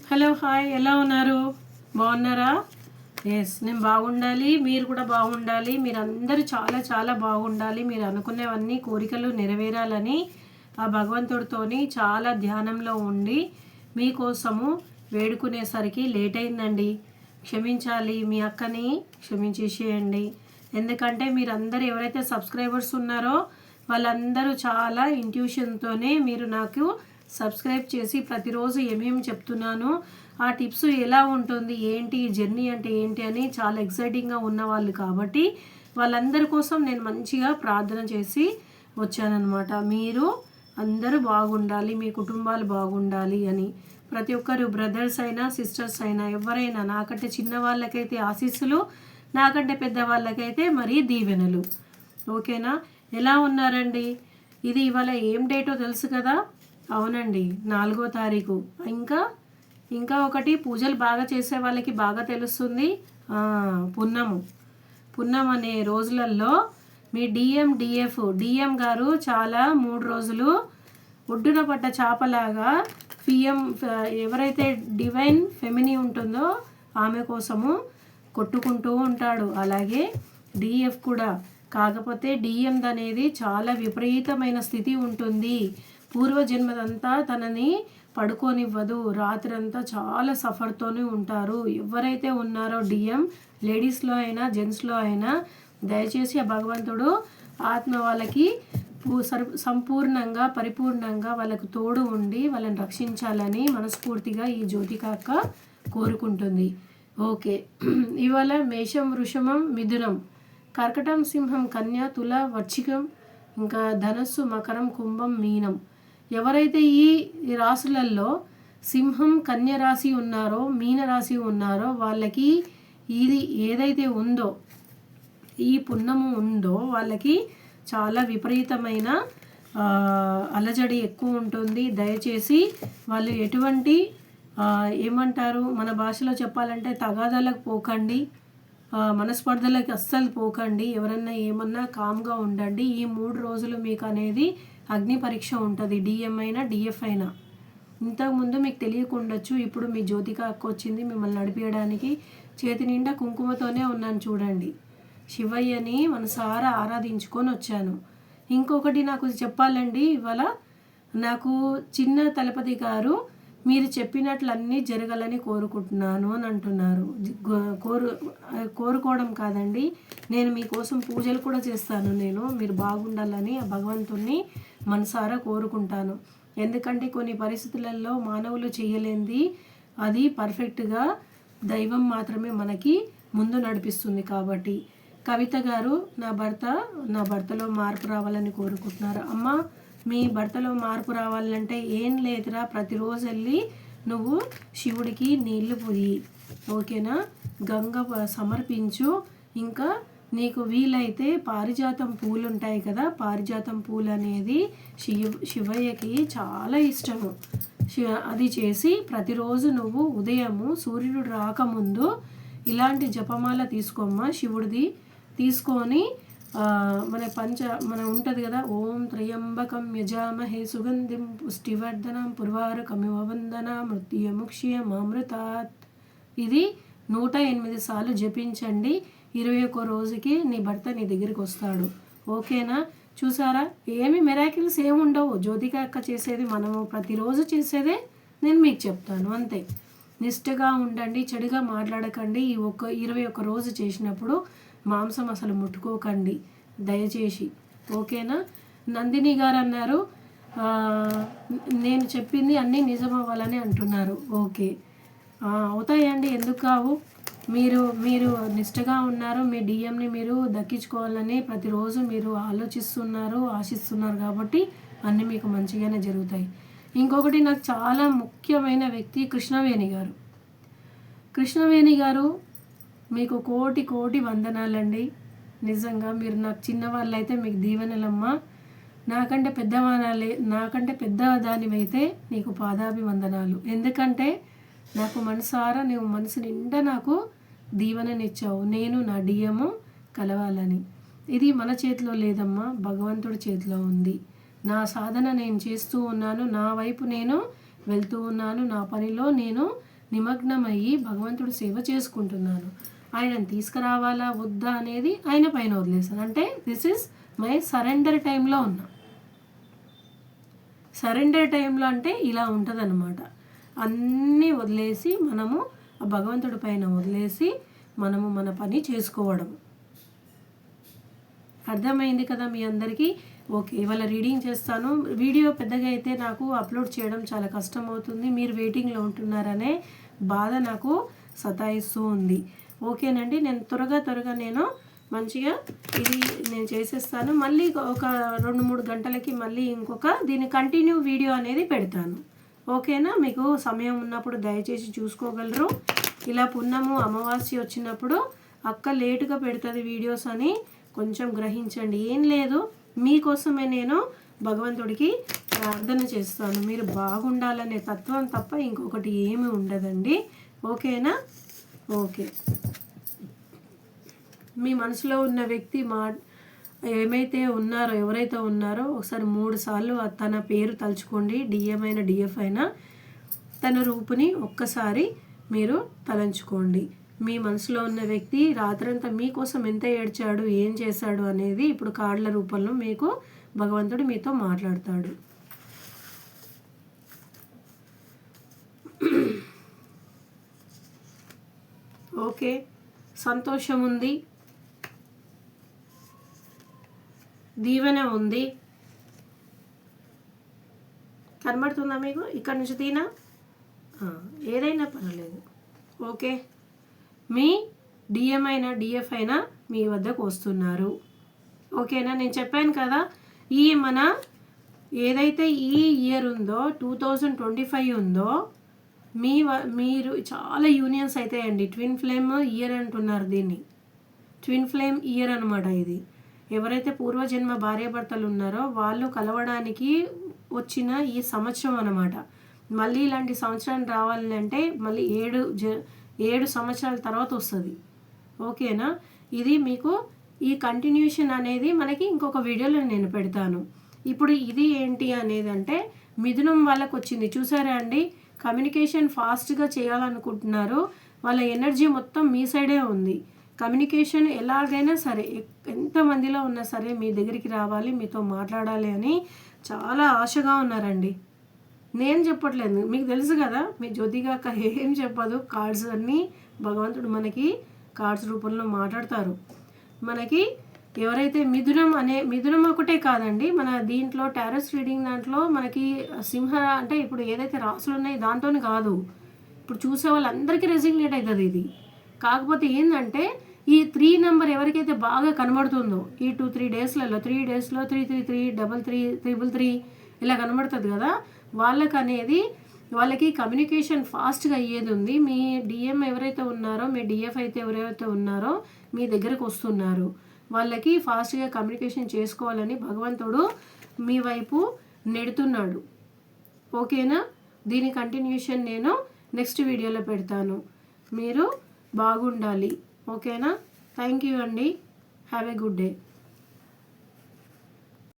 Hello hi, ఎలా ఉన్నారు? బాగున్నారా? ఎస్, నేను బాగుండాలి, మీరు కూడా బాగుండాలి. మీరు అందరూ చాలా చాలా బాగుండాలి. మీరు అనుకునేవన్నీ కోరికలు నెరవేరాలని ఆ భగవంతుడితోని చాలా ధ్యానంలో ఉండి మీకోసము వేడుకునేసరికి లేట్ అయిందండి. క్షమించాలి, మీ అక్కని క్షమించేసేయండి. ఎందుకంటే మీరందరూ ఎవరైతే సబ్స్క్రైబర్స్ ఉన్నారో వాళ్ళందరూ చాలా ఇంట్యూషన్తోనే మీరు నాకు సబ్స్క్రైబ్ చేసి ప్రతిరోజు ఏమేమి చెప్తున్నాను, ఆ టిప్స్ ఎలా ఉంటుంది, ఏంటి జర్నీ అంటే ఏంటి అని చాలా ఎక్సైటింగ్గా ఉన్నవాళ్ళు కాబట్టి వాళ్ళందరి కోసం నేను మంచిగా ప్రార్థన చేసి వచ్చానన్నమాట. మీరు అందరూ బాగుండాలి, మీ కుటుంబాలు బాగుండాలి అని. ప్రతి ఒక్కరు బ్రదర్స్ అయినా సిస్టర్స్ అయినా ఎవరైనా, నాకంటే చిన్న వాళ్ళకైతే ఆశీస్సులు, నాకంటే పెద్ద వాళ్ళకైతే మరీ దీవెనలు. ఓకేనా? ఎలా ఉన్నారండి? ఇది ఇవాళ ఏం డేటో తెలుసు కదా? అవునండి, 4వ తారీఖు. ఇంకా ఒకటి పూజలు బాగా చేసే వాళ్ళకి బాగా తెలుస్తుంది. పున్నం అనే రోజులలో మీ డిఎం గారు చాలా 3 రోజులు ఒడ్డున పడ్డ చేపలాగా ఎవరైతే డివైన్ ఫెమిని ఉంటుందో ఆమె కోసము కొట్టుకుంటూ ఉంటాడు. అలాగే డిఎఫ్ కూడా. కాకపోతే డిఎం అనేది చాలా విపరీతమైన స్థితి ఉంటుంది. పూర్వజన్మదంతా తనని పడుకోనివ్వదు. రాత్రంతా చాలా సఫర్తోనే ఉంటారు. ఎవరైతే ఉన్నారో డిఎం, లేడీస్లో అయినా జెంట్స్లో అయినా, దయచేసి ఆ భగవంతుడు ఆత్మ వాళ్ళకి సంపూర్ణంగా పరిపూర్ణంగా వాళ్ళకు తోడు ఉండి వాళ్ళని రక్షించాలని మనస్ఫూర్తిగా ఈ జ్యోతికాక్క కోరుకుంటుంది. ఓకే, ఇవాళ మేషం, వృషభం, మిథునం, కర్కటం, సింహం, కన్య, తుల, వృశ్చికం, ఇంకా ధనస్సు, మకరం, కుంభం, మీనం. ఎవరైతే ఈ రాశులలో సింహం, కన్య రాశి ఉన్నారో, మీన రాశి ఉన్నారో వాళ్ళకి ఇది ఏదైతే ఉందో, ఈ పున్నము ఉందో వాళ్ళకి చాలా విపరీతమైన అలజడి ఎక్కువ ఉంటుంది. దయచేసి వాళ్ళు ఎటువంటి ఏమంటారు, మన భాషలో చెప్పాలంటే తగాదాలకు పోకండి, మనస్పర్ధలకి అస్సలు పోకండి. ఎవరన్నా ఏమన్నా కామ్గా ఉండండి. ఈ 3 రోజులు మీకు అనేది అగ్ని పరీక్ష ఉంటుంది. డిఎం అయినా డిఎఫ్ అయినా. ఇంతకుముందు మీకు తెలియకుండొచ్చు, ఇప్పుడు మీ జ్యోతిక అక్క వచ్చింది మిమ్మల్ని నడిపించడానికి. చేతి నిండా కుంకుమతోనే ఉన్నాను చూడండి. శివయ్యని మనసారా ఆరాధించుకొని వచ్చాను. ఇంకొకటి నాకు చెప్పాలండి, ఇవాళ నాకు చిన్న తలపతి గారు మీరు చెప్పినట్లు అన్నీ జరగాలని కోరుకుంటున్నాను అని అంటున్నారు. కోరుకోవడం కాదండి, నేను మీకోసం పూజలు కూడా చేస్తాను. మీరు బాగుండాలని ఆ భగవంతుణ్ణి మనసారా కోరుకుంటాను. ఎందుకంటే కొన్ని పరిస్థితులలో మానవులు చేయలేనిది అది పర్ఫెక్ట్గా దైవం మాత్రమే మనకి ముందు నడిపిస్తుంది. కాబట్టి కవిత గారు, నా భర్తలో మార్పు రావాలని కోరుకుంటున్నారు. అమ్మ, మీ భర్తలో మార్పు రావాలంటే ఏం లేదురా, ప్రతిరోజు వెళ్ళి నువ్వు శివుడికి నీళ్లు పోయి, ఓకేనా, గంగ సమర్పించు. ఇంకా నీకు వీలైతే పారిజాతం పూలు ఉంటాయి కదా, పారిజాతం పూలు అనేది శివయ్యకి చాలా ఇష్టము. అది చేసి ప్రతిరోజు నువ్వు ఉదయము సూర్యుడు రాకముందు ఇలాంటి జపమాల తీసుకోమ్మా, శివుడిది తీసుకొని మన ఉంటుంది కదా, ఓం త్రయంబకం యజామహే సుగంధిం పుష్టివర్ధనం పుర్వారుకమివ వందన మృత్యుముక్ష్యమామృతాత్. ఇది 108 సార్లు జపించండి. 21 రోజుకి నీ భర్త నీ దగ్గరికి వస్తాడు. ఓకేనా? చూసారా, ఏమి మెరాకిల్స్ ఏముండవు. జ్యోతిక అక్క చేసేది మనము ప్రతిరోజు చేసేదే నేను మీకు చెప్తాను, అంతే. నిష్ఠగా ఉండండి, చెడుగా మాట్లాడకండి. ఈ 21 రోజు చేసినప్పుడు మాంసం అసలు ముట్టుకోకండి దయచేసి. ఓకేనా? నందిని గారు అన్నారు నేను చెప్పింది అన్నీ నిజం అవ్వాలని అంటున్నారు. ఓకే, అవుతాయండి, ఎందుకు కావు. మీరు నిష్ఠగా ఉన్నారు, మీ డిఎంని మీరు దక్కించుకోవాలని ప్రతిరోజు మీరు ఆలోచిస్తున్నారు, ఆశిస్తున్నారు కాబట్టి అన్నీ మీకు మంచిగానే జరుగుతాయి. ఇంకొకటి, నాకు చాలా ముఖ్యమైన వ్యక్తి కృష్ణవేణి గారు. కృష్ణవేణి గారు, మీకు కోటి వందనాలండి. నిజంగా మీరు నాకు చిన్నవాళ్ళైతే మీకు దీవెనలమ్మా. నాకంటే పెద్దదానివైతే నీకు పాదాభివందనాలు. ఎందుకంటే నాకు మనసారా నువ్వు మనసు నిండా నాకు దీవెననిచ్చావు. నేను నా డిఎము కలవాలని. ఇది మన చేతిలో లేదమ్మా, భగవంతుడి చేతిలో ఉంది. నా సాధన నేను చేస్తూ ఉన్నాను, నా వైపు నేను వెళ్తూ ఉన్నాను, నా పనిలో నేను నిమగ్నమయ్యి భగవంతుడు సేవ చేసుకుంటున్నాను. ఆయనను తీసుకురావాలా వద్దా అనేది ఆయన పైన వదిలేసాను. అంటే దిస్ ఈజ్ మై సరెండర్ టైంలో ఉన్నా. సరెండర్ టైంలో అంటే ఇలా ఉంటుందన్నమాట. అన్నీ వదిలేసి మనము ఆ భగవంతుడి పైన వదిలేసి మనము మన పని చేసుకోవడం. అర్థమైంది కదా మీ అందరికీ? ఓకే, ఇవాళ రీడింగ్ చేస్తాను. వీడియో పెద్దగా అయితే నాకు అప్లోడ్ చేయడం చాలా కష్టం అవుతుంది. మీరు వెయిటింగ్లో ఉంటున్నారనే బాధ నాకు సతాయిస్తూ ఉంది. ఓకేనండి, నేను త్వరగా నేను మంచిగా ఇది నేను చేసేస్తాను. మళ్ళీ ఒక 2-3 గంటలకి మళ్ళీ ఇంకొక దీని కంటిన్యూ వీడియో అనేది పెడతాను. ఓకేనా? మీకు సమయం ఉన్నప్పుడు దయచేసి చూసుకోగలరు. ఇలా పున్నము అమావాస్య వచ్చినప్పుడు అక్క లేటుగా పెడుతుంది వీడియోస్ అని కొంచెం గ్రహించండి. ఏం లేదు, మీకోసమే నేను భగవంతుడికి ప్రార్థన చేస్తాను. మీరు బాగుండాలనే తత్వం తప్ప ఇంకొకటి ఏమీ ఉండదండి. ఓకేనా? ఓకే, మీ మనసులో ఉన్న వ్యక్తి ఎవరైతే ఉన్నారో ఒకసారి 3 సార్లు తన పేరు తలుచుకోండి. డిఎం అయినా డిఎఫ్ అయినా తన రూపుని ఒక్కసారి మీరు తలంచుకోండి. మీ మనసులో ఉన్న వ్యక్తి రాత్రంతా మీకోసం ఎంత ఏడ్చాడు, ఏం చేశాడు అనేది ఇప్పుడు కార్డుల రూపంలో మీకు భగవంతుడు మీతో మాట్లాడతాడు. ఓకే, సంతోషం ఉంది, దీవెన ఉంది. కనబడుతుందా మీకు? ఇక్కడ నుంచి తీనా ఏదైనా పర్వాలేదు. ఓకే, మీ డిఎం అయినా డిఎఫ్ అయినా మీ వద్దకు వస్తున్నారు. ఓకేనా? నేను చెప్పాను కదా, ఈ మన ఏదైతే ఈ ఇయర్ ఉందో 2025 ఉందో మీరు చాలా యూనియన్స్ అవుతాయండి. ట్విన్ ఫ్లేమ్ ఇయర్ అంటున్నారు దీన్ని. ట్విన్ ఫ్లేమ్ ఇయర్ అనమాట ఇది. ఎవరైతే పూర్వజన్మ భార్యాభర్తలు ఉన్నారో వాళ్ళు కలవడానికి వచ్చిన ఈ సంవత్సరం అన్నమాట. మళ్ళీ ఇలాంటి సంవత్సరం రావాలంటే మళ్ళీ 7 సంవత్సరాల తర్వాత వస్తుంది. ఓకేనా? ఇది మీకు ఈ కంటిన్యూషన్ అనేది మనకి ఇంకొక వీడియోలో నేను పెడతాను. ఇప్పుడు ఇది ఏంటి అనేది అంటే మిథునం వాళ్ళకు వచ్చింది. చూసారా అండి? కమ్యూనికేషన్ ఫాస్ట్గా చేయాలనుకుంటున్నారు. వాళ్ళ ఎనర్జీ మొత్తం మీ సైడే ఉంది. కమ్యూనికేషన్ ఎలాగైనా సరే ఎంతమందిలో ఉన్నా సరే మీ దగ్గరికి రావాలి, మీతో మాట్లాడాలి అని చాలా ఆశగా ఉన్నారండి. నేను చెప్పట్లేదు, మీకు తెలుసు కదా, మీ జ్యోతిగాక ఏం చెప్పదు. కార్డ్స్ అన్నీ భగవంతుడు కార్డ్స్ రూపంలో మాట్లాడతారు. మనకి ఎవరైతే మిథునం ఒకటే కాదండి, మన దీంట్లో టారోస్ రీడింగ్ దాంట్లో మనకి సింహ అంటే ఇప్పుడు ఏదైతే రాసులు ఉన్నాయో దాంతోనే కాదు, ఇప్పుడు చూసే వాళ్ళందరికీ రెసిగ్నేట్ అవుతుంది ఇది. కాకపోతే ఏంటంటే ఈ 3 నెంబర్ ఎవరికైతే బాగా కనబడుతుందో ఈ 2-3 డేస్లలో 3 డేస్లో 333 33 333 ఇలా కనబడుతుంది కదా, వాళ్ళకి కమ్యూనికేషన్ ఫాస్ట్గా అయ్యేది ఉంది. మీ డిఎం ఎవరైతే ఉన్నారో, మీ డిఎఫ్ అయితే ఎవరైతే ఉన్నారో మీ దగ్గరకు వస్తున్నారు. వాళ్ళకి ఫాస్ట్గా కమ్యూనికేషన్ చేసుకోవాలని భగవంతుడు మీ వైపు నెడుతున్నాడు. ఓకేనా? దీని కంటిన్యూషన్ నేను నెక్స్ట్ వీడియోలో పెడతాను. మీరు బాగుండాలి. ఓకేనా? థ్యాంక్ యూ అండి. Have a good day.